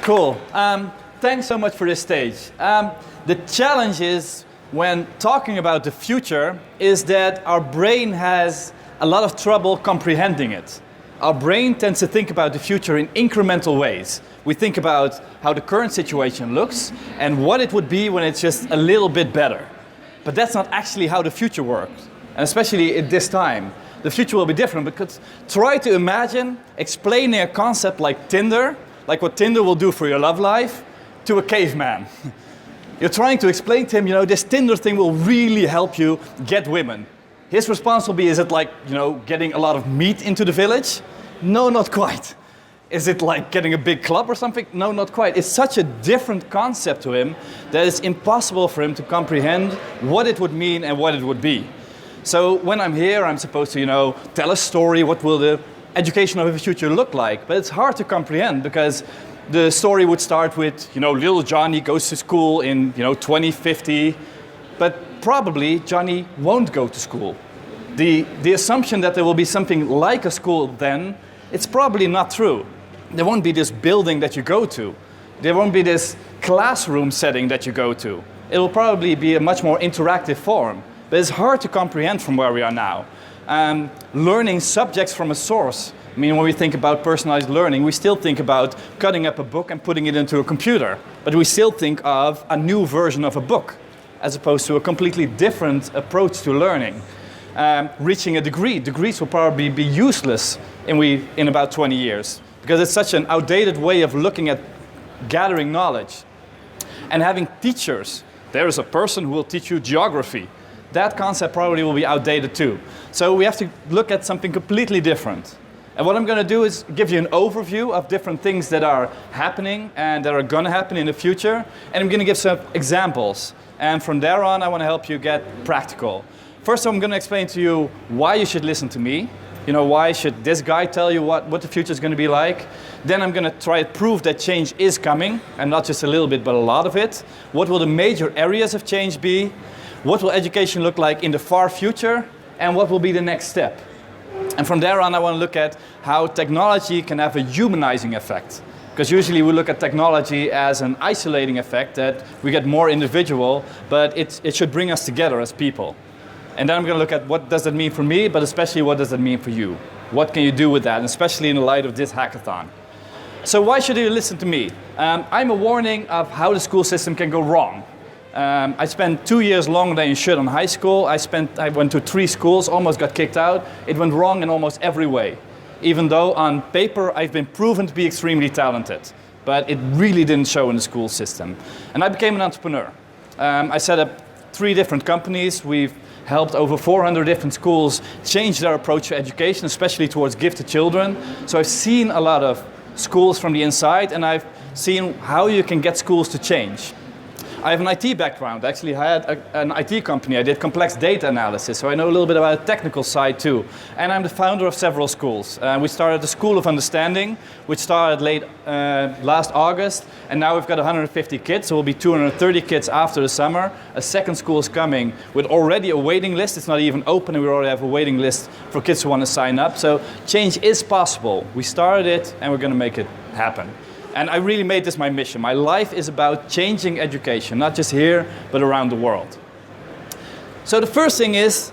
Cool. Thanks so much for this stage. The challenge is, when talking about the future, is that our brain has a lot of trouble comprehending it. Our brain tends to think about the future in incremental ways. We think about how the current situation looks and what it would be when it's just a little bit better. But that's not actually how the future works. And especially at this time, the future will be different, because try to imagine explaining a concept like Tinder, like what Tinder will do for your love life, to a caveman. You're trying to explain to him, this Tinder thing will really help you get women. His response will be, is it like, getting a lot of meat into the village? No, not quite. Is it like getting a big club or something? No, not quite. It's such a different concept to him that it's impossible for him to comprehend what it would mean and what it would be. So when I'm here, I'm supposed to, tell a story, what will the education of the future look like? But it's hard to comprehend, because the story would start with, little Johnny goes to school in, 2050, but probably Johnny won't go to school. The assumption that there will be something like a school then, it's probably not true. There won't be this building that you go to. There won't be this classroom setting that you go to. It will probably be a much more interactive form, but it's hard to comprehend from where we are now. Learning subjects from a source. When we think about personalized learning, we still think about cutting up a book and putting it into a computer. But we still think of a new version of a book, as opposed to a completely different approach to learning. Reaching a degree. Degrees will probably be useless in about 20 years, because it's such an outdated way of looking at gathering knowledge. And having teachers. There is a person who will teach you geography. That concept probably will be outdated too. So we have to look at something completely different. And what I'm going to do is give you an overview of different things that are happening and that are going to happen in the future. And I'm going to give some examples. And from there on, I want to help you get practical. First, I'm going to explain to you why you should listen to me. Why should this guy tell you what the future is going to be like? Then I'm going to try to prove that change is coming, and not just a little bit, but a lot of it. What will the major areas of change be? What will education look like in the far future? And what will be the next step? And from there on, I want to look at how technology can have a humanizing effect. Because usually we look at technology as an isolating effect, that we get more individual, but it should bring us together as people. And then I'm going to look at what does that mean for me, but especially what does that mean for you? What can you do with that, and especially in the light of this hackathon? So why should you listen to me? I'm a warning of how the school system can go wrong. I spent 2 years longer than you should on high school. I went to 3 schools, almost got kicked out. It went wrong in almost every way. Even though on paper I've been proven to be extremely talented. But it really didn't show in the school system. And I became an entrepreneur. I set up 3 different companies. We've helped over 400 different schools change their approach to education, especially towards gifted children. So I've seen a lot of schools from the inside, and I've seen how you can get schools to change. I have an IT background. Actually, I had an IT company. I did complex data analysis, so I know a little bit about the technical side too. And I'm the founder of several schools. We started the School of Understanding, which started late last August, and now we've got 150 kids, so we'll be 230 kids after the summer. A second school is coming with already a waiting list. It's not even open, and we already have a waiting list for kids who want to sign up. So change is possible. We started it, and we're going to make it happen. And I really made this my mission. My life is about changing education, not just here, but around the world. So the first thing is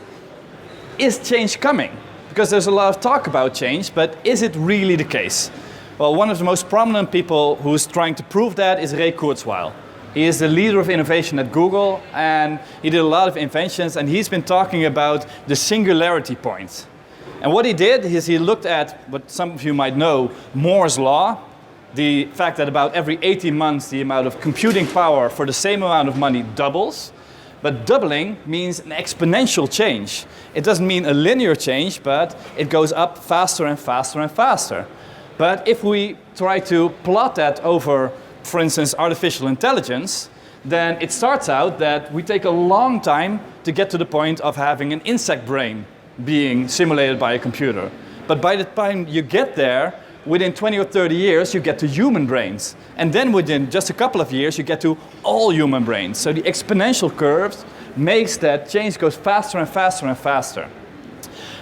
change coming? Because there's a lot of talk about change, but is it really the case? Well, one of the most prominent people who's trying to prove that is Ray Kurzweil. He is the leader of innovation at Google, and he did a lot of inventions, and he's been talking about the singularity point. And what he did is he looked at what some of you might know, Moore's law, the fact that about every 18 months the amount of computing power for the same amount of money doubles. But doubling means an exponential change. It doesn't mean a linear change, but it goes up faster and faster and faster. But if we try to plot that over, for instance, artificial intelligence, then it starts out that we take a long time to get to the point of having an insect brain being simulated by a computer. But by the time you get there, within 20 or 30 years, you get to human brains. And then within just a couple of years, you get to all human brains. So the exponential curve makes that change goes faster and faster and faster.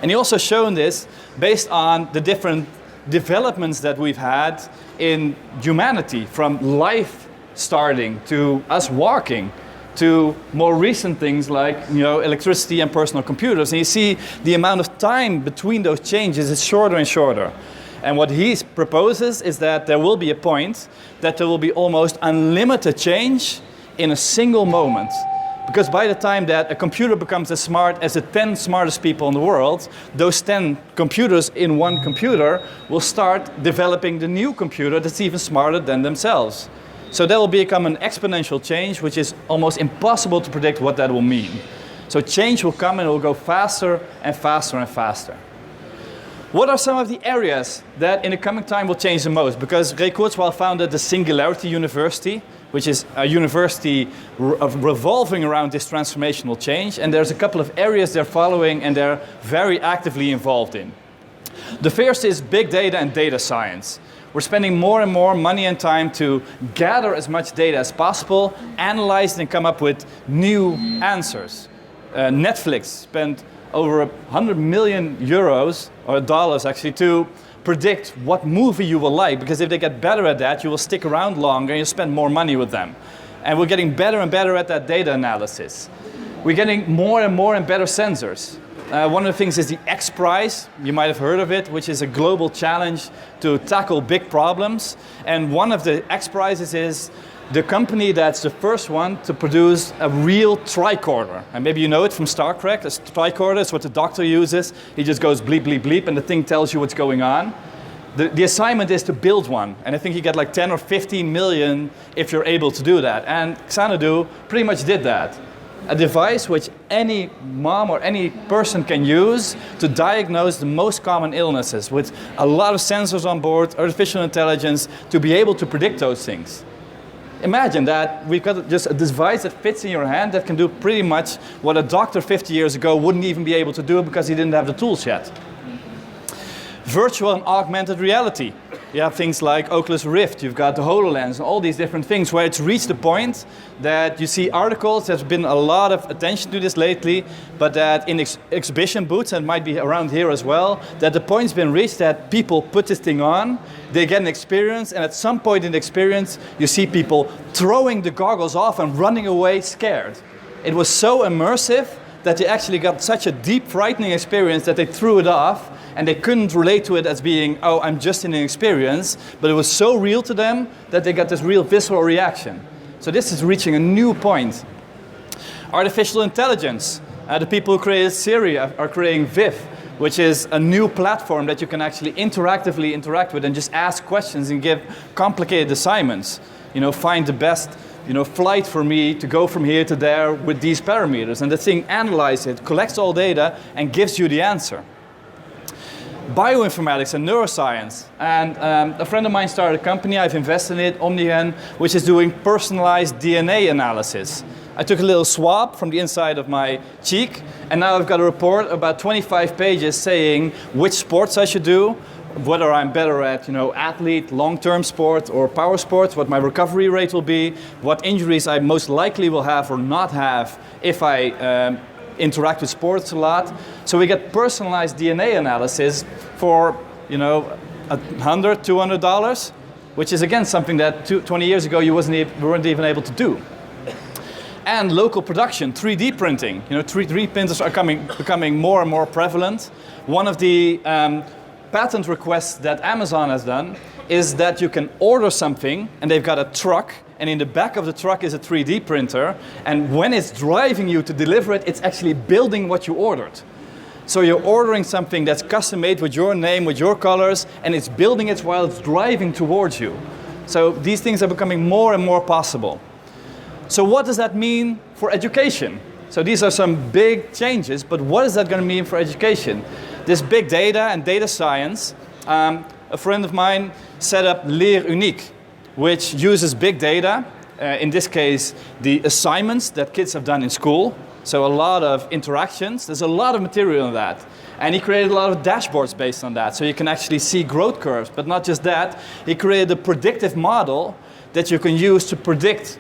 And he also shown this based on the different developments that we've had in humanity, from life starting to us walking, to more recent things like electricity and personal computers. And you see the amount of time between those changes is shorter and shorter. And what he proposes is that there will be a point that there will be almost unlimited change in a single moment. Because by the time that a computer becomes as smart as the 10 smartest people in the world, those 10 computers in one computer will start developing the new computer that's even smarter than themselves. So that will become an exponential change, which is almost impossible to predict what that will mean. So change will come and it will go faster and faster and faster. What are some of the areas that in the coming time will change the most? Because Ray Kurzweil founded the Singularity University, which is a university revolving around this transformational change. And there's a couple of areas they're following and they're very actively involved in. The first is big data and data science. We're spending more and more money and time to gather as much data as possible, analyze it and come up with new answers. Netflix spent over 100 million euros, or dollars actually, to predict what movie you will like, because if they get better at that, you will stick around longer and you spend more money with them. And we're getting better and better at that data analysis. We're getting more and more and better sensors. One of the things is the Xprize, you might have heard of it, which is a global challenge to tackle big problems. And one of the Xprizes is the company that's the first one to produce a real tricorder. And maybe you know it from Star Trek. A tricorder is what the doctor uses. He just goes bleep, bleep, bleep, and the thing tells you what's going on. The assignment is to build one. And I think you get like 10 or 15 million if you're able to do that. And Xanadu pretty much did that. A device which any mom or any person can use to diagnose the most common illnesses, with a lot of sensors on board, artificial intelligence, to be able to predict those things. Imagine that we've got just a device that fits in your hand that can do pretty much what a doctor 50 years ago wouldn't even be able to do because he didn't have the tools yet. Virtual and augmented reality. You have things like Oculus Rift, you've got the HoloLens, and all these different things where it's reached the point that you see articles, there's been a lot of attention to this lately, but that in exhibition booths, and it might be around here as well, that the point's been reached that people put this thing on, they get an experience, and at some point in the experience, you see people throwing the goggles off and running away scared. It was so immersive that they actually got such a deep, frightening experience that they threw it off, and they couldn't relate to it as being, oh, I'm just in an experience, but it was so real to them that they got this real visceral reaction. So this is reaching a new point. Artificial intelligence. The people who created Siri are creating Viv, which is a new platform that you can actually interactively interact with and just ask questions and give complicated assignments. Find the best flight for me to go from here to there with these parameters. And the thing analyzes it, collects all data, and gives you the answer. Bioinformatics and neuroscience. And a friend of mine started a company, I've invested in it, Omnigen, which is doing personalized DNA analysis. I took a little swab from the inside of my cheek, and now I've got a report about 25 pages saying which sports I should do, whether I'm better at, athlete, long-term sport or power sports, what my recovery rate will be, what injuries I most likely will have or not have if I interact with sports a lot. So we get personalized DNA analysis for, $100, $200, which is again something that 20 years ago you weren't even able to do. And local production, 3D printing. 3D printers are becoming more and more prevalent. One of the patent requests that Amazon has done is that you can order something and they've got a truck, and in the back of the truck is a 3D printer, and when it's driving you to deliver it, it's actually building what you ordered. So you're ordering something that's custom made with your name, with your colors, and it's building it while it's driving towards you. So these things are becoming more and more possible. So what does that mean for education? So these are some big changes, but what is that going to mean for education? This big data and data science, a friend of mine set up Leer Unique, which uses big data, in this case the assignments that kids have done in school, so a lot of interactions, there's a lot of material in that. And he created a lot of dashboards based on that, so you can actually see growth curves. But not just that, he created a predictive model that you can use to predict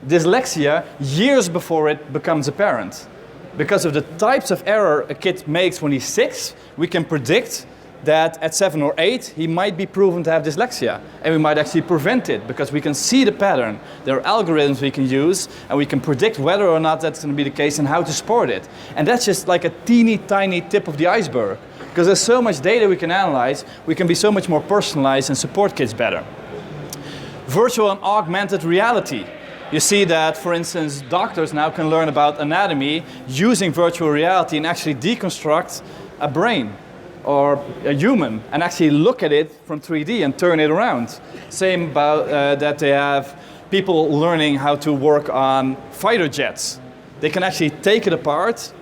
dyslexia years before it becomes apparent. because of the types of error a kid makes when he's 6, we can predict that at 7 or 8 he might be proven to have dyslexia, and we might actually prevent it because we can see the pattern. There are algorithms we can use, and we can predict whether or not that's going to be the case and how to support it. And that's just like a teeny tiny tip of the iceberg, because there's so much data we can analyze, we can be so much more personalized and support kids better. Virtual and augmented reality. You see that, for instance, doctors now can learn about anatomy using virtual reality and actually deconstruct a brain or a human and actually look at it from 3D and turn it around. Same about that they have people learning how to work on fighter jets. They can actually take it apart,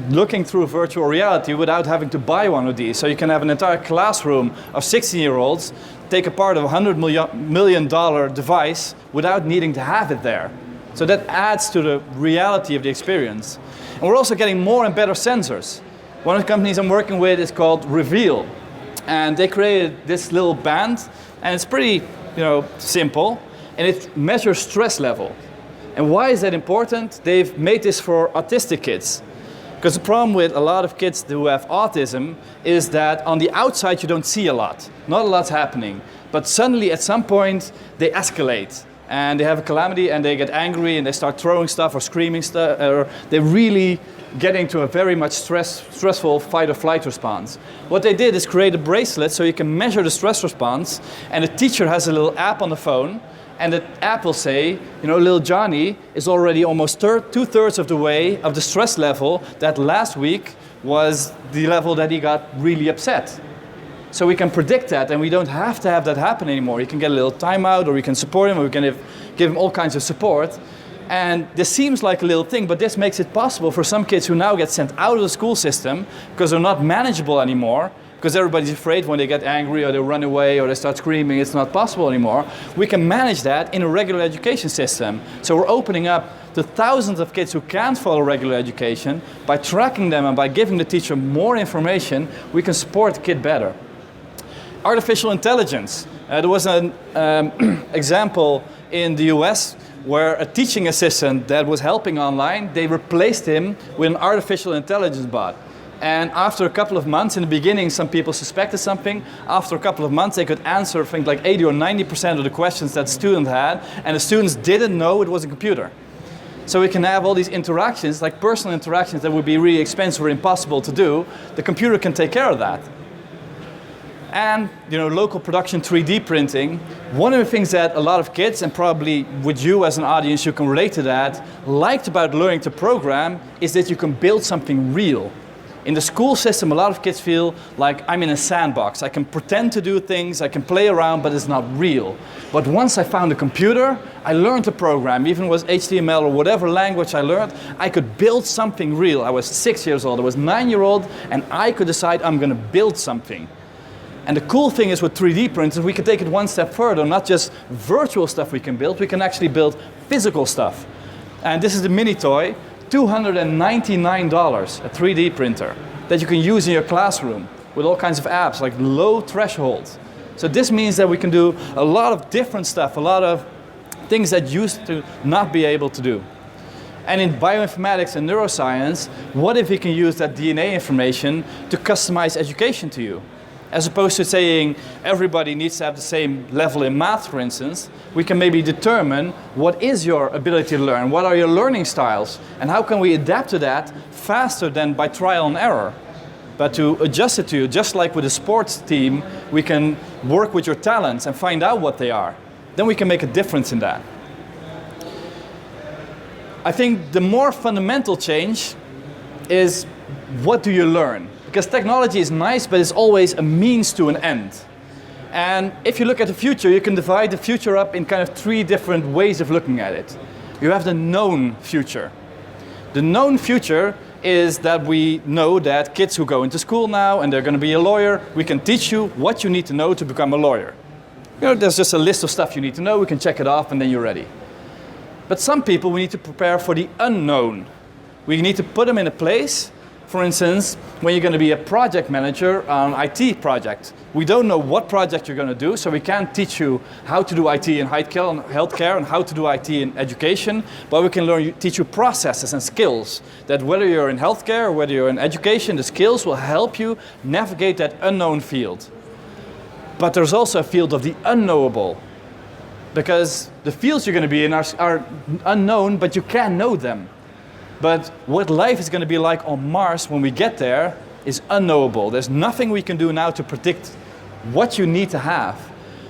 looking through virtual reality without having to buy one of these. So you can have an entire classroom of 16-year-olds take apart a $100 million device without needing to have it there. So that adds to the reality of the experience. And we're also getting more and better sensors. One of the companies I'm working with is called Reveal. And they created this little band, and it's pretty, simple, and it measures stress level. And why is that important? They've made this for autistic kids. Because the problem with a lot of kids who have autism is that on the outside you don't see a lot. Not a lot's happening. But suddenly at some point they escalate and they have a calamity and they get angry and they start throwing stuff or screaming stuff, or they're really getting to a very much stressful fight or flight response. What they did is create a bracelet so you can measure the stress response, and the teacher has a little app on the phone, and the app will say, little Johnny is already almost 2/3 of the way of the stress level that last week was the level that he got really upset. So we can predict that, and we don't have to have that happen anymore. You can get a little timeout, or we can support him, or we can give him all kinds of support. And this seems like a little thing, but this makes it possible for some kids who now get sent out of the school system because they're not manageable anymore, because everybody's afraid when they get angry or they run away or they start screaming, it's not possible anymore. We can manage that in a regular education system. So we're opening up to thousands of kids who can't follow regular education. By tracking them and by giving the teacher more information, we can support the kid better. Artificial intelligence. There was an example in the US where a teaching assistant that was helping online, they replaced him with an artificial intelligence bot. And after a couple of months, in the beginning some people suspected something. After a couple of months they could answer things like 80 or 90% of the questions that the student had, and the students didn't know it was a computer. So we can have all these interactions, like personal interactions that would be really expensive or impossible to do. The computer can take care of that. And local production 3D printing. One of the things that a lot of kids, and probably with you as an audience you can relate to that, liked about learning to program is that you can build something real. In the school system, a lot of kids feel like I'm in a sandbox. I can pretend to do things, I can play around, but it's not real. But once I found a computer, I learned to program. Even with HTML or whatever language I learned, I could build something real. I was 6 years old, I was 9-year-old, and I could decide I'm going to build something. And the cool thing is with 3D printers, we can take it one step further. Not just virtual stuff we can build, we can actually build physical stuff. And this is the mini toy. $299, a 3D printer that you can use in your classroom with all kinds of apps, like low thresholds. So this means that we can do a lot of different stuff, a lot of things that used to not be able to do. And in bioinformatics and neuroscience, what if we can use that DNA information to customize education to you? As opposed to saying everybody needs to have the same level in math, for instance, we can maybe determine what is your ability to learn, what are your learning styles, and how can we adapt to that faster than by trial and error. But to adjust it to you, just like with a sports team, we can work with your talents and find out what they are. Then we can make a difference in that. I think the more fundamental change is, what do you learn? Because technology is nice, but it's always a means to an end. And if you look at the future, you can divide the future up in kind of 3 different ways of looking at it. You have the known future. The known future is that we know that kids who go into school now and they're going to be a lawyer, we can teach you what you need to know to become a lawyer. There's just a list of stuff you need to know, we can check it off and then you're ready. But some people we need to prepare for the unknown. We need to put them in a place For instance, when you're going to be a project manager on an IT project, we don't know what project you're going to do, so we can't teach you how to do IT in healthcare and how to do IT in education, but we can teach you processes and skills that whether you're in healthcare or whether you're in education, the skills will help you navigate that unknown field. But there's also a field of the unknowable, because the fields you're going to be in are unknown, but you can know them. But what life is going to be like on Mars when we get there is unknowable. There's nothing we can do now to predict what you need to have.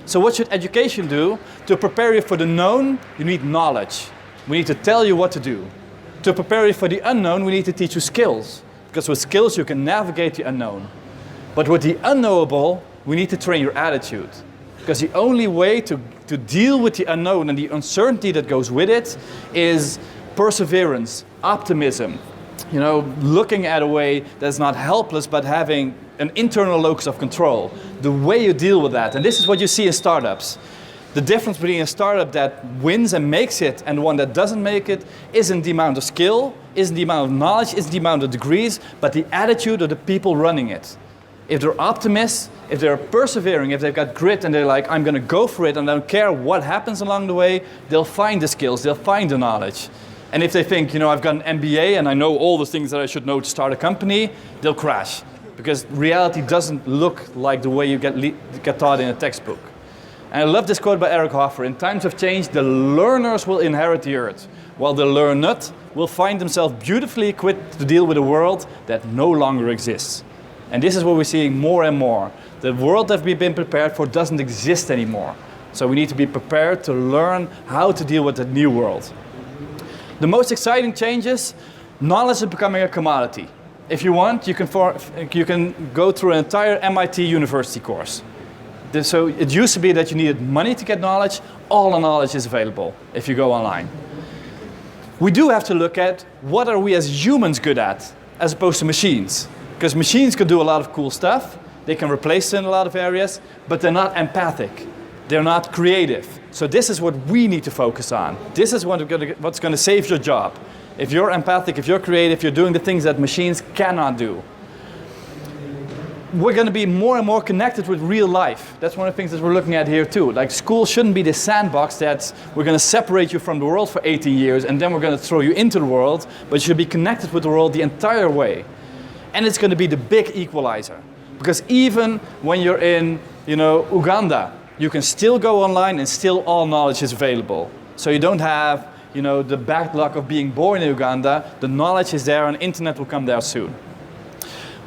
So what should education do? To prepare you for the known, you need knowledge. We need to tell you what to do. To prepare you for the unknown, we need to teach you skills. Because with skills you can navigate the unknown. But with the unknowable, we need to train your attitude. Because the only way to deal with the unknown and the uncertainty that goes with it is perseverance, optimism, looking at a way that's not helpless but having an internal locus of control. The way you deal with that, and this is what you see in startups. The difference between a startup that wins and makes it and one that doesn't make it isn't the amount of skill, isn't the amount of knowledge, isn't the amount of degrees, but the attitude of the people running it. If they're optimists, if they're persevering, if they've got grit and they're like, I'm going to go for it and I don't care what happens along the way, they'll find the skills, they'll find the knowledge. And if they think, I've got an MBA and I know all the things that I should know to start a company, they'll crash. Because reality doesn't look like the way you get taught in a textbook. And I love this quote by Eric Hoffer. In times of change, the learners will inherit the earth, while the learned will find themselves beautifully equipped to deal with a world that no longer exists. And this is what we're seeing more and more. The world that we've been prepared for doesn't exist anymore. So we need to be prepared to learn how to deal with the new world. The most exciting changes, knowledge is becoming a commodity. If you want, you can go through an entire MIT university course. So it used to be that you needed money to get knowledge. All the knowledge is available if you go online. We do have to look at what are we as humans good at, as opposed to machines. Because machines can do a lot of cool stuff. They can replace it in a lot of areas, but they're not empathic. They're not creative. So this is what we need to focus on. This is what's going to save your job. If you're empathic, if you're creative, you're doing the things that machines cannot do. We're going to be more and more connected with real life. That's one of the things that we're looking at here too. Like school shouldn't be this sandbox that we're going to separate you from the world for 18 years and then we're going to throw you into the world, but you should be connected with the world the entire way. And it's going to be the big equalizer. Because even when you're in, Uganda, you can still go online and still all knowledge is available. So you don't have, the backlog of being born in Uganda. The knowledge is there and internet will come there soon.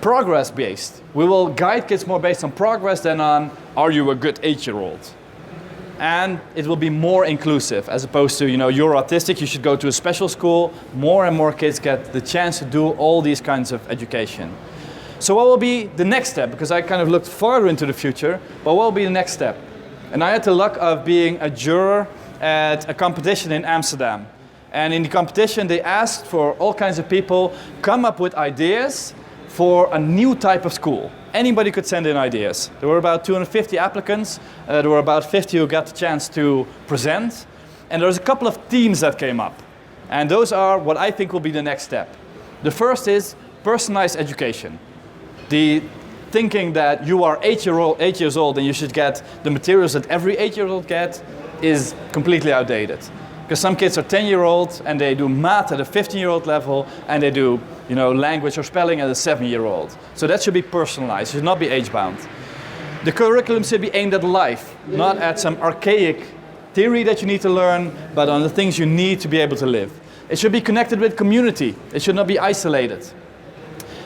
Progress-based. We will guide kids more based on progress than on, are you a good 8-year-old? And it will be more inclusive as opposed to, you're autistic, you should go to a special school. More and more kids get the chance to do all these kinds of education. So what will be the next step? Because I kind of looked farther into the future, but what will be the next step? And I had the luck of being a juror at a competition in Amsterdam. And in the competition, they asked for all kinds of people, come up with ideas for a new type of school. Anybody could send in ideas. There were about 250 applicants. There were about 50 who got the chance to present. And there was a couple of themes that came up. And those are what I think will be the next step. The first is personalized education. The thinking that you are 8 years old and you should get the materials that every 8-year-old gets is completely outdated. Because some kids are 10-year-olds and they do math at a 15-year-old level and they do language or spelling at a 7-year-old. So that should be personalized, it should not be age-bound. The curriculum should be aimed at life, not at some archaic theory that you need to learn, but on the things you need to be able to live. It should be connected with community, it should not be isolated.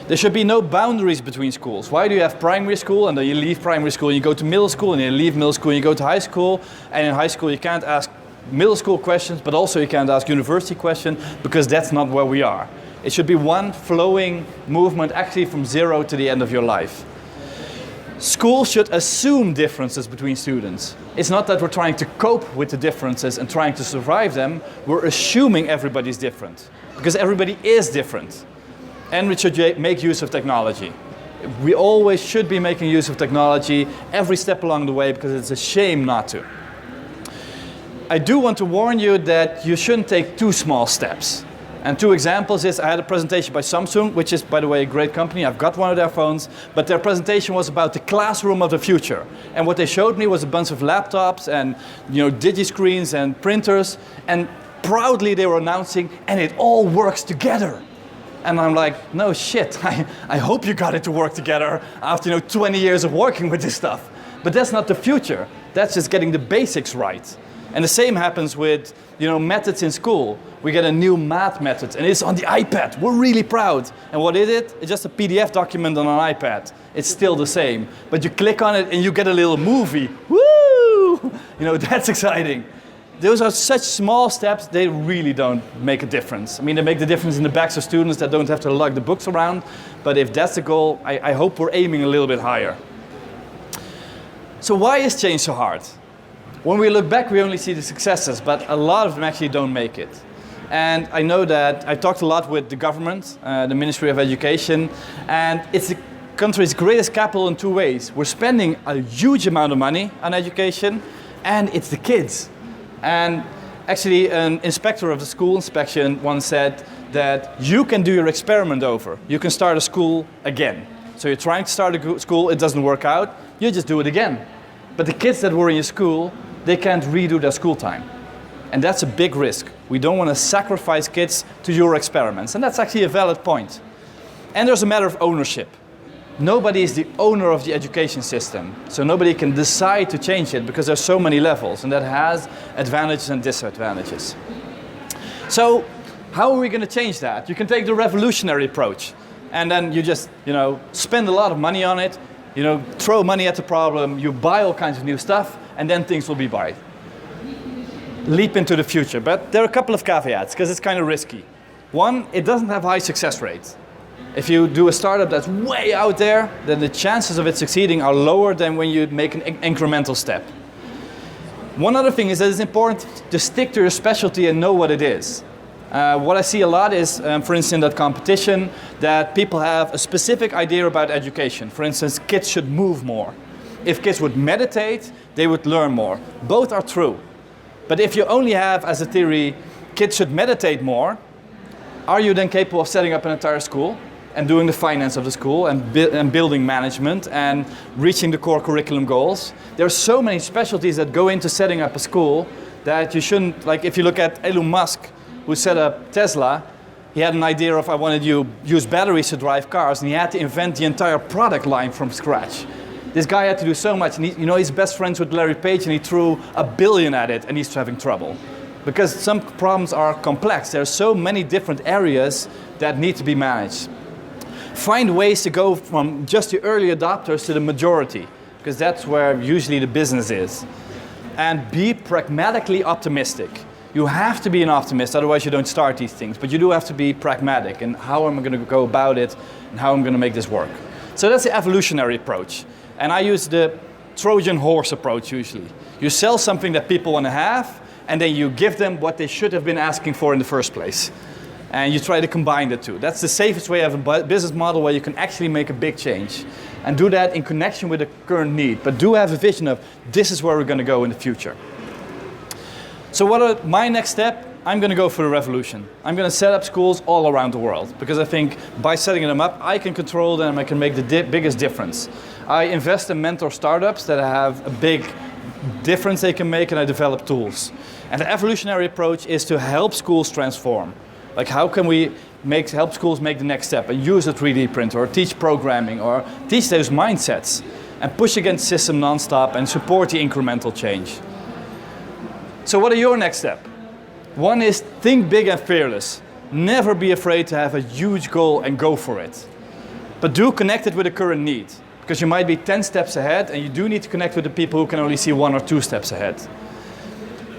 There should be no boundaries between schools. Why do you have primary school and then you leave primary school and you go to middle school and you leave middle school and you go to high school, and in high school you can't ask middle school questions but also you can't ask university questions because that's not where we are. It should be one flowing movement actually from 0 to the end of your life. Schools should assume differences between students. It's not that we're trying to cope with the differences and trying to survive them, we're assuming everybody's different because everybody is different. And we should make use of technology. We always should be making use of technology every step along the way because it's a shame not to. I do want to warn you that you shouldn't take too small steps. And 2 examples is I had a presentation by Samsung, which is, by the way, a great company. I've got one of their phones, but their presentation was about the classroom of the future. And what they showed me was a bunch of laptops and digi-screens and printers, and proudly they were announcing, and it all works together. And I'm like, no shit, I hope you got it to work together after 20 years of working with this stuff. But that's not the future. That's just getting the basics right. And the same happens with methods in school. We get a new math method, and it's on the iPad. We're really proud. And what is it? It's just a PDF document on an iPad. It's still the same. But you click on it, and you get a little movie. Woo! That's exciting. Those are such small steps, they really don't make a difference. I mean, they make the difference in the backs of students that don't have to lug the books around. But if that's the goal, I hope we're aiming a little bit higher. So why is change so hard? When we look back, we only see the successes, but a lot of them actually don't make it. And I know that I talked a lot with the government, the Ministry of Education, and it's the country's greatest capital in 2 ways. We're spending a huge amount of money on education, and it's the kids. And actually, an inspector of the school inspection once said that you can do your experiment over. You can start a school again. So you're trying to start a school, it doesn't work out, you just do it again. But the kids that were in your school, they can't redo their school time. And that's a big risk. We don't want to sacrifice kids to your experiments. And that's actually a valid point. And there's a matter of ownership. Nobody is the owner of the education system. So nobody can decide to change it because there's so many levels. And that has advantages and disadvantages. So how are we going to change that? You can take the revolutionary approach. And then you just, spend a lot of money on it. Throw money at the problem. You buy all kinds of new stuff. And then things will be right. Leap into the future. But there are a couple of caveats, because it's kind of risky. One, it doesn't have high success rates. If you do a startup that's way out there, then the chances of it succeeding are lower than when you make an incremental step. One other thing is that it's important to stick to your specialty and know what it is. What I see a lot is, for instance, in that competition, that people have a specific idea about education. For instance, kids should move more. If kids would meditate, they would learn more. Both are true. But if you only have as a theory, kids should meditate more, are you then capable of setting up an entire school and doing the finance of the school and building management and reaching the core curriculum goals? There are so many specialties that go into setting up a school that you shouldn't, like if you look at Elon Musk, who set up Tesla, he had an idea of I wanted to use batteries to drive cars, and he had to invent the entire product line from scratch. This guy had to do so much, and he's best friends with Larry Page, and he threw $1 billion at it, and he's having trouble. Because some problems are complex. There are so many different areas that need to be managed. Find ways to go from just the early adopters to the majority, because that's where usually the business is. And be pragmatically optimistic. You have to be an optimist, otherwise you don't start these things. But you do have to be pragmatic, and how am I going to go about it, and how I'm going to make this work. So that's the evolutionary approach. And I use the Trojan horse approach usually. You sell something that people want to have, and then you give them what they should have been asking for in the first place. And you try to combine the two. That's the safest way of a business model where you can actually make a big change. And do that in connection with the current need. But do have a vision of this is where we're going to go in the future. So what are my next step? I'm going to go for the revolution. I'm going to set up schools all around the world. Because I think by setting them up, I can control them, I can make the biggest difference. I invest in mentor startups that have a big difference they can make, and I develop tools. And the evolutionary approach is to help schools transform. Like how can we help schools make the next step and use a 3D printer or teach programming or teach those mindsets and push against the system nonstop and support the incremental change. So what are your next steps? One is think big and fearless. Never be afraid to have a huge goal and go for it. But do connect it with the current need. Because you might be 10 steps ahead and you do need to connect with the people who can only see 1 or 2 steps ahead.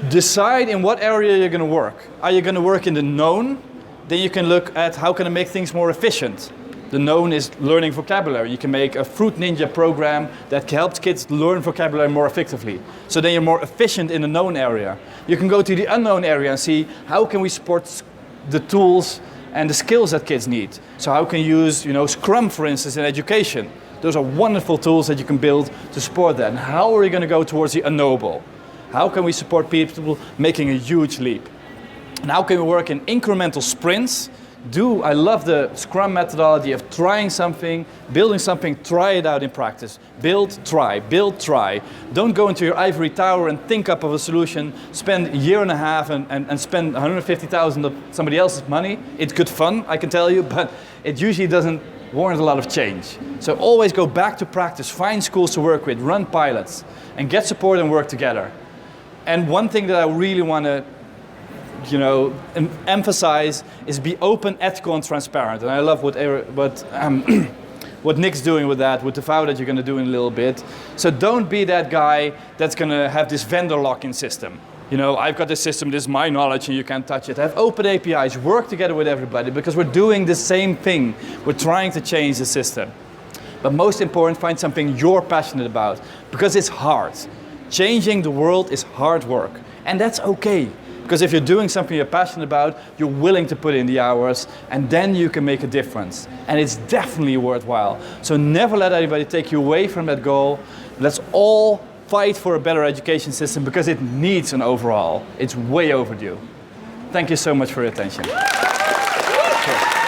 Decide in what area you're going to work. Are you going to work in the known? Then you can look at how can I make things more efficient. The known is learning vocabulary. You can make a Fruit Ninja program that helps kids learn vocabulary more effectively. So then you're more efficient in the known area. You can go to the unknown area and see how can we support the tools and the skills that kids need. So how can you use Scrum, for instance, in education? Those are wonderful tools that you can build to support that. And how are we going to go towards the unknowable? How can we support people making a huge leap? And how can we work in incremental sprints? I love the Scrum methodology of trying something, building something, try it out in practice. Build, try, build, try. Don't go into your ivory tower and think up of a solution, spend a year and a half and spend 150,000 of somebody else's money. It's good fun, I can tell you, but it usually doesn't warrant a lot of change. So always go back to practice, find schools to work with, run pilots, and get support and work together. And one thing that I really want to emphasize is be open, ethical, and transparent. And I love what Nick's doing with that, with the vow that you're going to do in a little bit. So don't be that guy that's going to have this vendor lock-in system. I've got this system, this is my knowledge, and you can't touch it. Have open APIs, work together with everybody, because we're doing the same thing. We're trying to change the system. But most important, find something you're passionate about, because it's hard. Changing the world is hard work, and that's okay. Because if you're doing something you're passionate about, you're willing to put in the hours, and then you can make a difference. And it's definitely worthwhile. So never let anybody take you away from that goal. Let's all fight for a better education system, because it needs an overhaul. It's way overdue. Thank you so much for your attention. Sure.